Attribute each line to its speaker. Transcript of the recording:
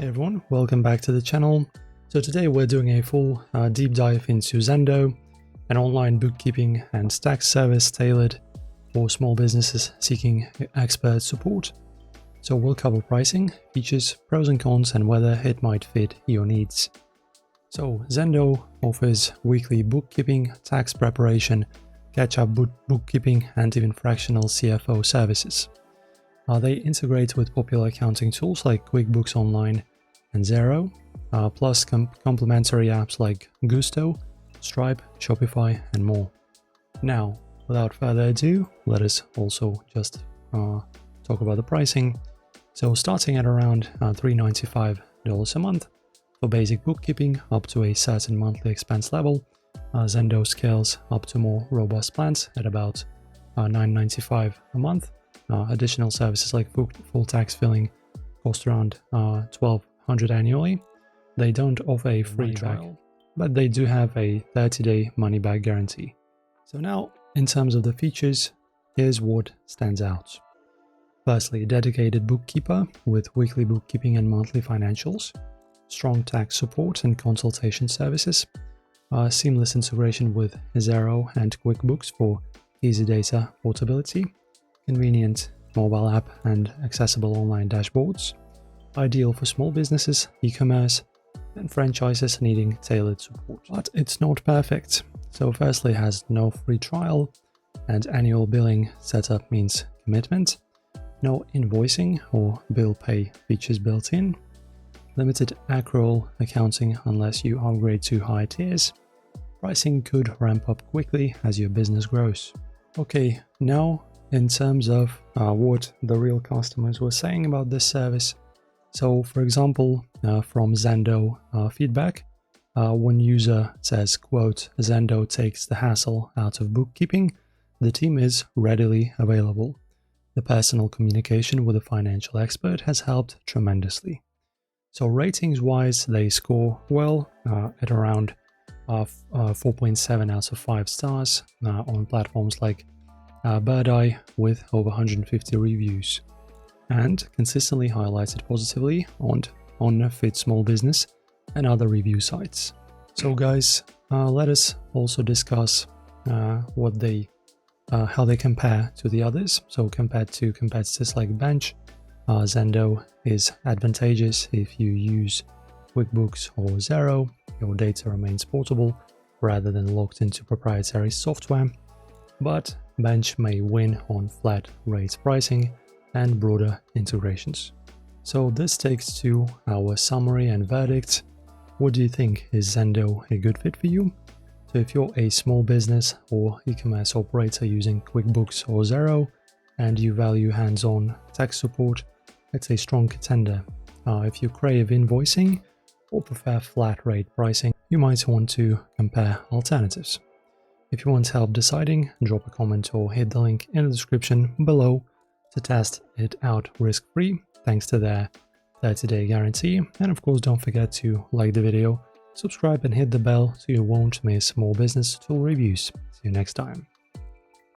Speaker 1: Hey everyone, welcome back to the channel. So today we're doing a full deep dive into Xendoo, an online bookkeeping and tax service tailored for small businesses seeking expert support. So we'll cover pricing, features, pros and cons, and whether it might fit your needs. So Xendoo offers weekly bookkeeping, tax preparation, catch-up bookkeeping, and even fractional CFO services. They integrate with popular accounting tools like QuickBooks Online and Xero, plus complementary apps like Xendoo, Stripe, Shopify, and more. Now, without further ado, let us also just talk about the pricing. So starting at around $395 a month for basic bookkeeping up to a certain monthly expense level, Xendoo scales up to more robust plans at about $995 a month. Additional services like full tax filling cost around $1,200 annually. They don't offer a free trial, but they do have a 30-day money-back guarantee. So now, in terms of the features, here's what stands out. Firstly, a dedicated bookkeeper with weekly bookkeeping and monthly financials, strong tax support and consultation services, seamless integration with Xero and QuickBooks for easy data portability, convenient mobile app and accessible online dashboards, ideal for small businesses, e-commerce, and franchises needing tailored support. But it's not perfect. So firstly, it has no free trial, and annual billing setup means commitment, no invoicing or bill pay features built in, limited accrual accounting unless you upgrade to high tiers. Pricing could ramp up quickly as your business grows. Okay, now in terms of what the real customers were saying about this service. So for example, from Xendoo feedback, one user says, quote, "Xendoo takes the hassle out of bookkeeping. The team is readily available. The personal communication with a financial expert has helped tremendously." So ratings wise, they score well at around 4.7 out of 5 stars on platforms like Bird Eye with over 150 reviews, and consistently highlighted positively on Fit Small Business and other review sites. So guys, let us also discuss how they compare to the others. So compared to competitors like Bench, Xendoo is advantageous if you use QuickBooks or Xero. Your data remains portable rather than locked into proprietary software, but Bench may win on flat rate pricing and broader integrations. So this takes to our summary and verdict. What do you think? Is Xendoo a good fit for you? So if you're a small business or e-commerce operator using QuickBooks or Xero and you value hands-on tax support, it's a strong contender. If you crave invoicing or prefer flat rate pricing, you might want to compare alternatives. If you want help deciding, drop a comment or hit the link in the description below to test it out risk-free thanks to their 30-day guarantee. And of course, don't forget to like the video, subscribe and hit the bell so you won't miss more business tool reviews. See you next time.